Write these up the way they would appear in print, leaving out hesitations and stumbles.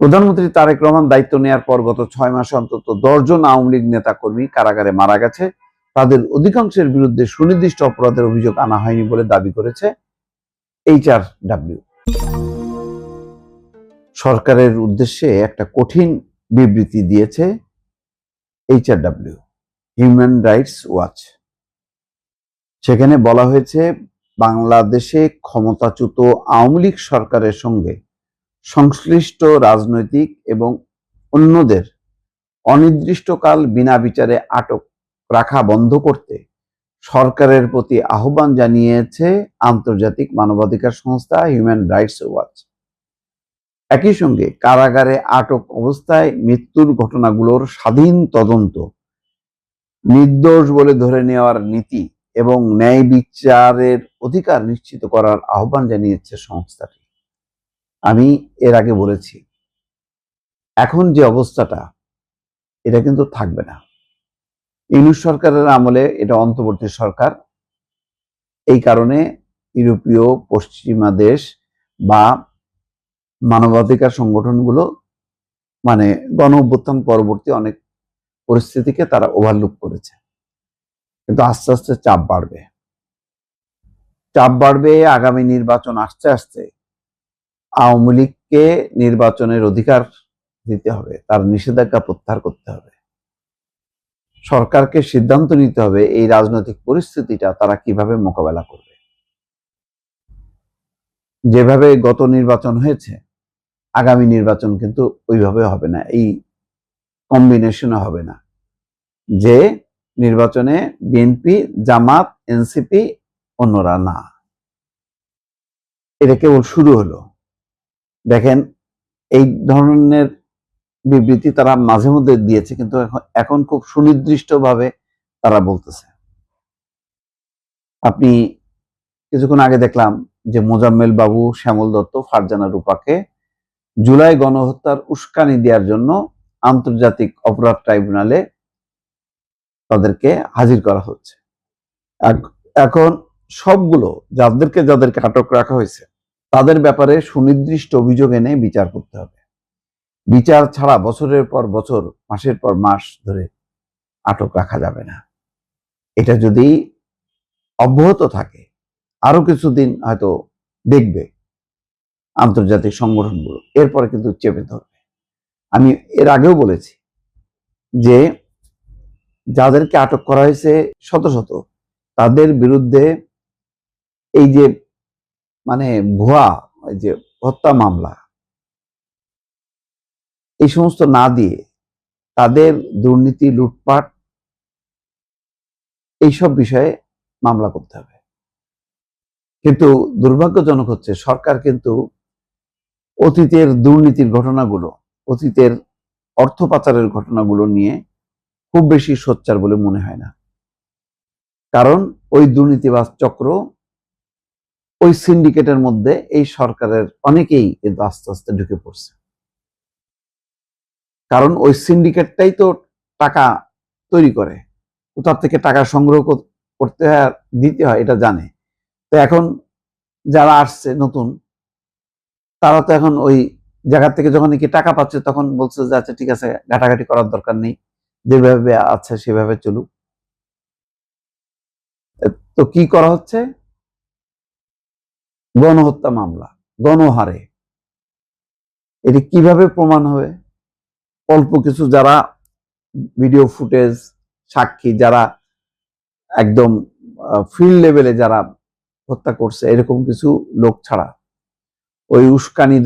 প্রধানমন্ত্রী তারেক রহমান দায়িত্ব নেয়ার পর গত ৬ মাসে অন্তত ১০ জন আওয়ামী লীগ নেতাকর্মী কারাগারে মারা গেছে। তাদের অধিকাংশের বিরুদ্ধে সুনির্দিষ্ট অপরাধের অভিযোগ আনা হয়নি বলে দাবি করেছে HRW। সরকারের উদ্দেশ্যে একটা কঠিন বিবৃতি দিয়েছে HRW, হিউম্যান রাইটস ওয়াচ। সেখানে বলা হয়েছে, বাংলাদেশে ক্ষমতাচ্যুত আওয়ামী লীগ সরকারের সঙ্গে সংশ্লিষ্ট রাজনৈতিক এবং অন্যদের অনির্দিষ্টকাল বিনা বিচারে আটক রাখা বন্ধ করতে সরকারের প্রতি আহ্বান জানিয়েছে আন্তর্জাতিক মানবাধিকার সংস্থা হিউম্যান রাইটস ওয়াচ। একই সঙ্গে কারাগারে আটক অবস্থায় মৃত্যুর ঘটনাগুলোর স্বাধীন তদন্ত, নির্দোষ বলে ধরে নেওয়ার নীতি এবং ন্যায় বিচারের অধিকার নিশ্চিত করার আহ্বান জানিয়েছে সংস্থাটি। আমি এর আগে বলেছি, এখন যে অবস্থাটা, এটা কিন্তু থাকবে না। ইউনূস সরকারের আমলে এটা অন্তর্বর্তী সরকার। এই কারণে ইউরোপীয় পশ্চিমা দেশ বা মানবাধিকার সংগঠনগুলো গণ অভ্যুত্থান পরবর্তী অনেক পরিস্থিতিকে তারা ওভারলুক করেছে। কিন্তু আস্তে আস্তে চাপ বাড়বে। আগামী নির্বাচন আসতে আসতে আওয়ামী লীগকে নির্বাচনের অধিকার দিতে হবে, তার নিষেধাজ্ঞা প্রত্যাহার করতে হবে। সরকারকে সিদ্ধান্ত নিতে হবে এই রাজনৈতিক পরিস্থিতিটা তারা কিভাবে মোকাবেলা করবে। যেভাবে গত নির্বাচন হয়েছে, আগামী নির্বাচন কিন্তু ওইভাবে হবে না, এই কম্বিনেশনে হবে না যে নির্বাচনে বিএনপি, জামাত, এনসিপি, অন্যরা না। এটা কেবল শুরু হলো। দেখেন, এই ধরনের বিবৃতি তারা মাঝে মধ্যে দিয়েছে, কিন্তু এখন খুব সুনির্দিষ্টভাবে তারা বলতেছে। আপনি কিছুক্ষণ আগে দেখলাম যে মোজাম্মেল বাবু, শ্যামল দত্ত, ফারজানা রূপাকে জুলাই গণহত্যার উস্কানি দেওয়ার জন্য আন্তর্জাতিক অপরাধ ট্রাইব্যুনালে তাদেরকে হাজির করা হচ্ছে। এখন সবগুলো যাদেরকে আটক রাখা হয়েছে তাদের ব্যাপারে সুনির্দিষ্ট অভিযোগ এনে বিচার করতে হবে। বিচার ছাড়া বছরের পর বছর, মাসের পর মাস ধরে আটক রাখা যাবে না। এটা যদি অব্যাহত থাকে, আরো কিছুদিন হয়তো দেখবে আন্তর্জাতিক সংগঠনগুলো, এরপরে কিন্তু চেপে ধরবে। আমি এর আগেও বলেছি যে যাদেরকে আটক করা হয়েছে শত শত, তাদের বিরুদ্ধে এই যে ভুয়া যে হত্যা মামলা, এই সমস্ত না দিয়ে তাদের দুর্নীতি, লুটপাট, এইসব বিষয়ে মামলা করতে হবে। কিন্তু দুর্ভাগ্যজনক হচ্ছে, সরকার কিন্তু অতীতের দুর্নীতির ঘটনাগুলো, অতীতের অর্থ পাচারের ঘটনাগুলো নিয়ে খুব বেশি সোচ্চার বলে মনে হয় না। কারণ ওই দুর্নীতিবাজ চক্র, ওই সিন্ডিকেটের মধ্যে এই সরকারের অনেকেই কিন্তু আস্তে আস্তে ঢুকে পড়ছে। কারণ ওই সিন্ডিকেটটাই তো টাকা তৈরি করে, কোথা থেকে টাকা সংগ্রহ করতে হয় আর দিতে হয় এটা জানে। তো এখন যারা আসছে নতুন, তারা তো এখন ওই জায়গা থেকে যখন কি টাকা পাচ্ছে, তখন বলছে যে আচ্ছা ঠিক আছে, ঘাটাঘাটি করার দরকার নেই, যেভাবে আছে সেভাবে চলুক। তো কি করা হচ্ছে? গণহত্যা মামলা, গণহারে। এটি কিভাবে প্রমাণ হবে? অল্প কিছু যারা ভিডিও ফুটেজ, সাক্ষী, যারা একদম ফিল্ড লেভেলে যারা হত্যা করছে, এরকম কিছু লোক ছাড়া ওই উস্কানি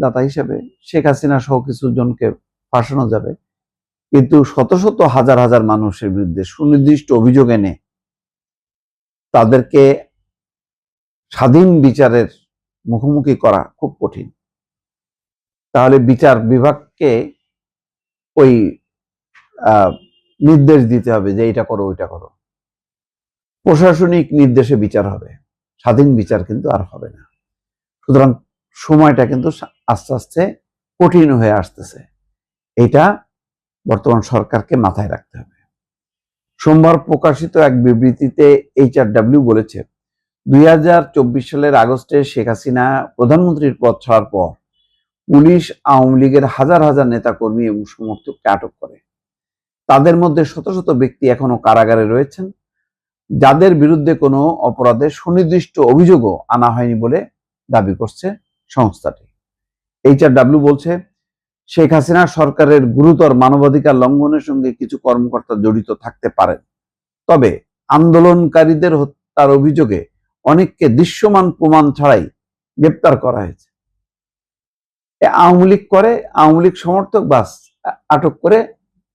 দাতা হিসেবে শেখ হাসিনা সহ কিছু জনকে ফাঁসানো যাবে। কিন্তু শত শত হাজার হাজার মানুষের বিরুদ্ধে সুনির্দিষ্ট অভিযোগ এনে তাদেরকে স্বাধীন বিচারের মুখোমুখি করা খুব কঠিন। তাহলে বিচার বিভাগকে ওই নির্দেশ দিতে হবে যে এটা করো, ওইটা করো। প্রশাসনিক নির্দেশে বিচার হবে, স্বাধীন বিচার কিন্তু আর হবে না। সুতরাং সময়টা কিন্তু আস্তে আস্তে কঠিন হয়ে আসতেছে। এটা বর্তমান সরকারকে মাথায় রাখতে হবে। সোমবার প্রকাশিত এক বিবৃতিতে HRW বলেছে, 2024 সালের আগস্টে শেখ হাসিনা প্রধানমন্ত্রীর পদ ছাড়ার পর পুলিশ আওয়ামী লীগের হাজার হাজার নেতাকর্মী এবং সমর্থককে আটক করে। তাদের মধ্যে শত শত ব্যক্তি এখনো কারাগারে রয়েছেন, যাদের বিরুদ্ধে কোনো অপরাধের সুনির্দিষ্ট অভিযোগও আনা হয়নি বলে দাবি করছে সংস্থাটি। HRW বলছে, শেখ হাসিনা সরকারের গুরুতর মানবাধিকার লঙ্ঘনের সঙ্গে কিছু কর্মকর্তা জড়িত থাকতে পারেন, তবে আন্দোলনকারীদের হত্যার অভিযোগে অনেককে দৃশ্যমান প্রমাণ ছাড়াই গ্রেপ্তার করা হয়েছে। আওয়ামী লীগ করে, আওয়ামী লীগ সমর্থক বাস আটক করে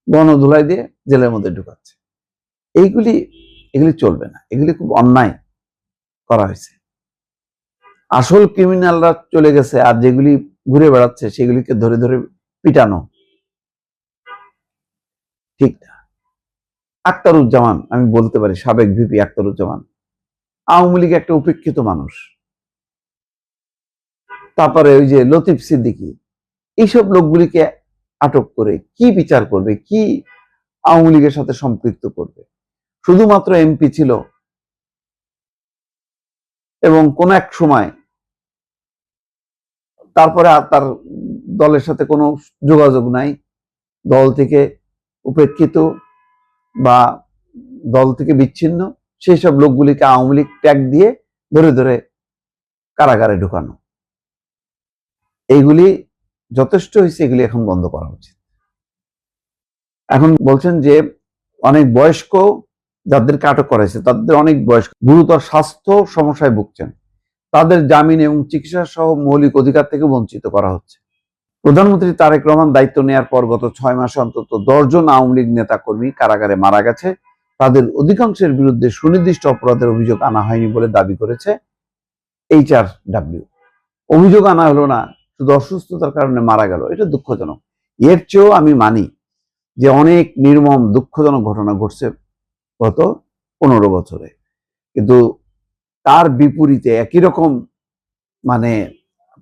গণধোলাই দিয়ে জেলের মধ্যে ঢুকাচ্ছে। এগুলি চলবে না, এগুলি খুব অন্যায় করা হয়েছে। আসল ক্রিমিনালরা চলে গেছে, আর যেগুলি ঘুরে বেড়াচ্ছে সেগুলিকে ধরে ধরে পিটানো ঠিক না। আখতারুজ্জামান, আমি বলতে পারি সাবেক ভিপি আখতারুজ্জামান আওয়ামী লীগ একটা উপেক্ষিত মানুষ। তারপরে ওই যে লতিফ সিদ্দিকী, এইসব লোকগুলিকে আটক করে কি বিচার করবে, কি আওয়ামী লীগের সাথে সম্পৃক্ত করবে? শুধুমাত্র এমপি ছিল এবং কোন এক সময় তারপরে আর তার দলের সাথে কোনো যোগাযোগ নাই, দল থেকে উপেক্ষিত বা দল থেকে বিচ্ছিন্ন, সেই সব লোকগুলিকে আওয়ামী লীগ ট্যাগ দিয়ে ধরে ধরে কারাগারে ঢুকানো, এইগুলি যথেষ্ট হয়েছে, এগুলি এখন বন্ধ করা উচিত। এখন বলছেন যে অনেক বয়স্ক যাদেরকে আটক করা হয়েছে তাদের অনেক বয়স্ক গুরুতর স্বাস্থ্য সমস্যায় ভুগছেন, তাদের জামিন এবং চিকিৎসা সহ মৌলিক অধিকার থেকে বঞ্চিত করা হচ্ছে। প্রধানমন্ত্রী তারেক রহমান দায়িত্ব নেওয়ার পর গত 6 মাসে অন্তত 10 জন আওয়ামী লীগ নেতা কর্মী কারাগারে মারা গেছে। তাদের অধিকাংশের বিরুদ্ধে সুনির্দিষ্ট অপরাধের অভিযোগ আনা হয়নি বলে দাবি করেছে HRW। অভিযোগ আনা হলো না, শুধু অসুস্থতার কারণে মারা গেল, এটা দুঃখজনক। এর চেয়েও আমি মানি যে অনেক নির্মম দুঃখজনক ঘটনা ঘটছে গত 15 বছরে, কিন্তু তার বিপরীতে একই রকম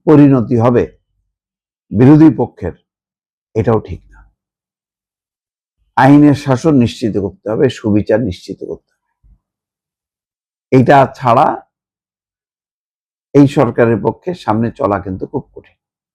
পরিণতি হবে বিরোধী পক্ষের, এটাও ঠিক না। আইনের শাসন নিশ্চিত করতে হবে, সুবিচার নিশ্চিত করতে হবে। এটা ছাড়া এই সরকারের পক্ষে সামনে চলা কিন্তু খুব কঠিন।